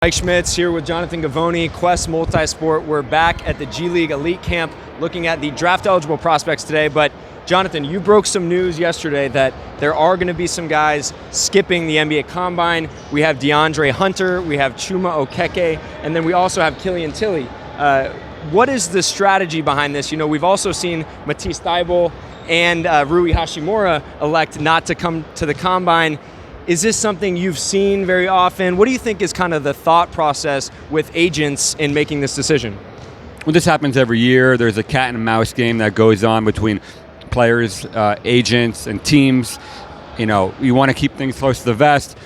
Mike Schmitz here with Jonathan Givony, Quest Multisport. We're back at the G League Elite Camp looking at the draft-eligible prospects today. But Jonathan, you broke some news yesterday that there are going to be some guys skipping the NBA Combine. We have DeAndre Hunter, we have Chuma Okeke, and then we also have Killian Tillie. What is the strategy behind this? You know, we've also seen Matisse, Thybulle, and Rui Hachimura elect not to come to the Combine. Is this something you've seen very often? What do you think is kind of the thought process with agents in making this decision? Well, this happens every year. There's a cat and mouse game that goes on between players, agents, and teams. You know, you want to keep things close to the vest.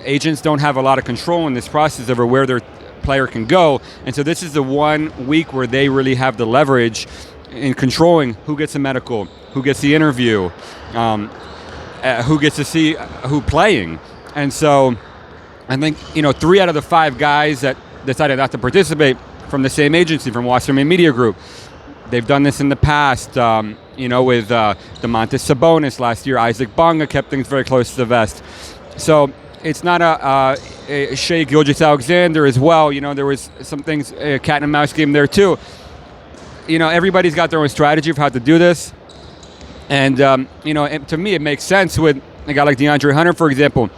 Agents don't have a lot of control in this process over where their player can go. And so this is the 1 week where they really have the leverage in controlling who gets a medical, who gets the interview, who gets to see who playing. And so I think, 3 out of the 5 guys that decided not to participate from the same agency, from Wasserman Media Group, they've done this in the past, with Domantas Sabonis last year. Isaac Bonga kept things very close to the vest. So it's not a Shai Gilgeous-Alexander as well. There was some things, a cat and mouse game there too. Everybody's got their own strategy for how to do this. And, to me, it makes sense with a guy like DeAndre Hunter, for example.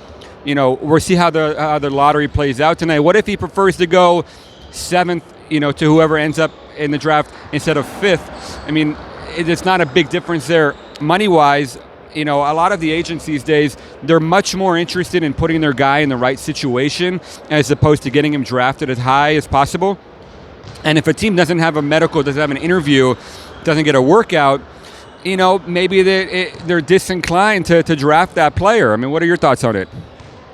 We'll see how the lottery plays out tonight. What if he prefers to go 7th, to whoever ends up in the draft instead of 5th? I mean, it's not a big difference there money-wise. A lot of the agents these days, they're much more interested in putting their guy in the right situation as opposed to getting him drafted as high as possible. And if a team doesn't have a medical, doesn't have an interview, doesn't get a workout, maybe they're disinclined to draft that player. I mean, what are your thoughts on it?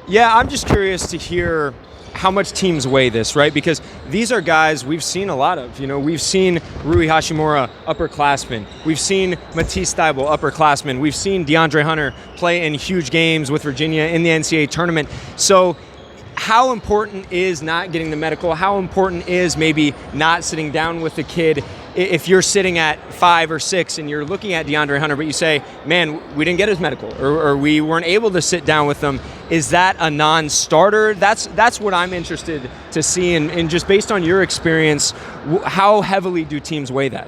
Yeah, I'm just curious to hear how much teams weigh this, right? Because these are guys we've seen a lot of. We've seen Rui Hachimura, upperclassman. We've seen Matisse, Thybulle, upperclassman. We've seen DeAndre Hunter play in huge games with Virginia in the NCAA tournament. So how important is not getting the medical? How important is maybe not sitting down with the kid? If you're sitting at 5 or 6 and you're looking at DeAndre Hunter, but you say, man, we didn't get his medical, or we weren't able to sit down with them, is that a non-starter? That's what I'm interested to see, and just based on your experience, how heavily do teams weigh that?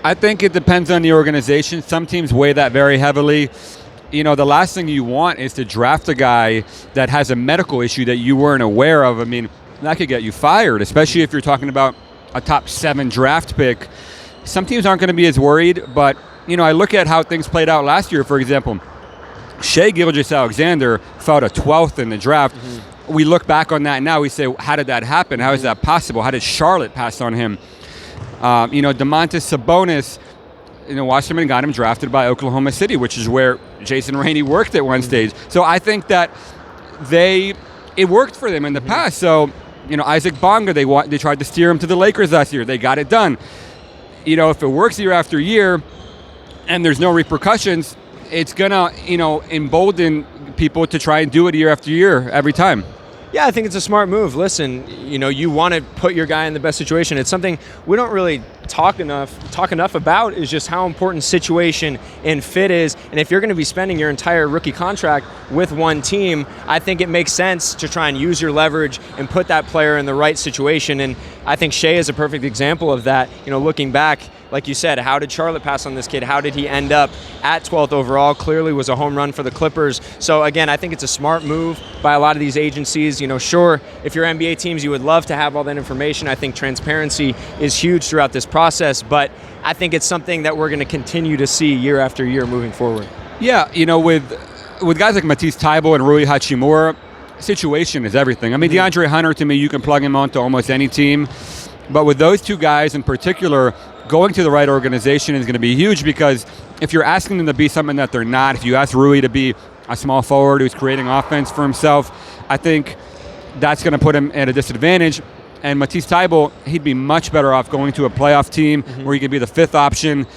I think it depends on the organization. Some teams weigh that very heavily. The last thing you want is to draft a guy that has a medical issue that you weren't aware of. I mean, that could get you fired, especially if you're talking about a top 7 draft pick. Some teams aren't going to be as worried, but, I look at how things played out last year, for example. Shai Gilgeous-Alexander fell to 12th in the draft. Mm-hmm. We look back on that now, we say, how did that happen? How is that possible? How did Charlotte pass on him? Domantas Sabonis, Wasserman got him drafted by Oklahoma City, which is where Jason Rainey worked at one stage. So I think that it worked for them in the past. So, Isaac Bonga, they tried to steer him to the Lakers last year. They got it done. If it works year after year and there's no repercussions, it's going to, embolden people to try and do it year after year every time. Yeah, I think it's a smart move. Listen, you want to put your guy in the best situation. It's something we don't really talk enough about, is just how important situation and fit is. And if you're going to be spending your entire rookie contract with one team, I think it makes sense to try and use your leverage and put that player in the right situation. And I think Shai is a perfect example of that. Looking back, like you said, how did Charlotte pass on this kid? How did he end up at 12th overall? Clearly was a home run for the Clippers. So again, I think it's a smart move by a lot of these agencies. Sure, if you're NBA teams, you would love to have all that information. I think transparency is huge throughout this process, but I think it's something that we're going to continue to see year after year moving forward. Yeah, with guys like Matisse, Thybulle, and Rui Hachimura, situation is everything. I mean, DeAndre Hunter, to me, you can plug him onto almost any team. But with those two guys in particular, going to the right organization is going to be huge, because if you're asking them to be something that they're not, if you ask Rui to be a small forward who's creating offense for himself, I think that's going to put him at a disadvantage. And Matisse Thybulle, he'd be much better off going to a playoff team where he could be the 5th option,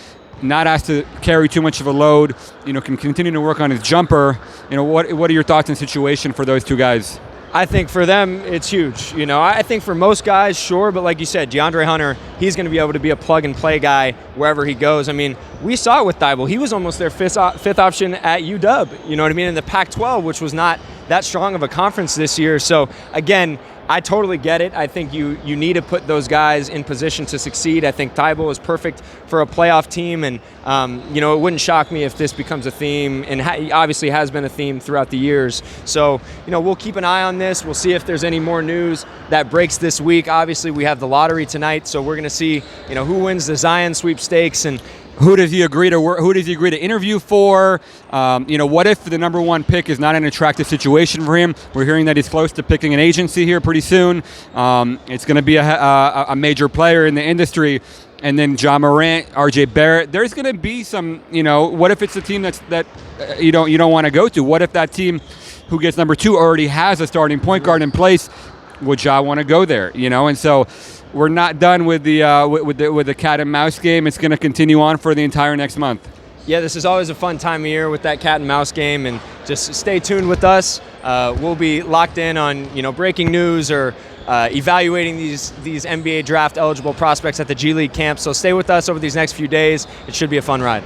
not asked to carry too much of a load, can continue to work on his jumper. What are your thoughts on situation for those two guys? I think for them, it's huge. I think for most guys, sure, but like you said, DeAndre Hunter, he's going to be able to be a plug-and-play guy wherever he goes. I mean, we saw it with Thybulle. He was almost their fifth option at UW, in the Pac-12, which was not that strong of a conference this year. So, again, I totally get it. I think you need to put those guys in position to succeed. I think Thybulle is perfect for a playoff team, and it wouldn't shock me if this becomes a theme, and obviously has been a theme throughout the years. So, we'll keep an eye on this. We'll see if there's any more news that breaks this week. Obviously, we have the lottery tonight, so we're going to see, who wins the Zion sweepstakes and who does he agree to work? Who does he agree to interview for? What if the number one pick is not an attractive situation for him? We're hearing that he's close to picking an agency here pretty soon. It's going to be a major player in the industry. And then John Morant, R.J. Barrett. There's going to be some. What if it's a team that you don't want to go to? What if that team who gets number 2 already has a starting point guard in place? Would Ja want to go there? And so. We're not done with the cat and mouse game. It's going to continue on for the entire next month. Yeah, this is always a fun time of year with that cat and mouse game, and just stay tuned with us. We'll be locked in on breaking news or evaluating these NBA draft eligible prospects at the G League camp. So stay with us over these next few days. It should be a fun ride.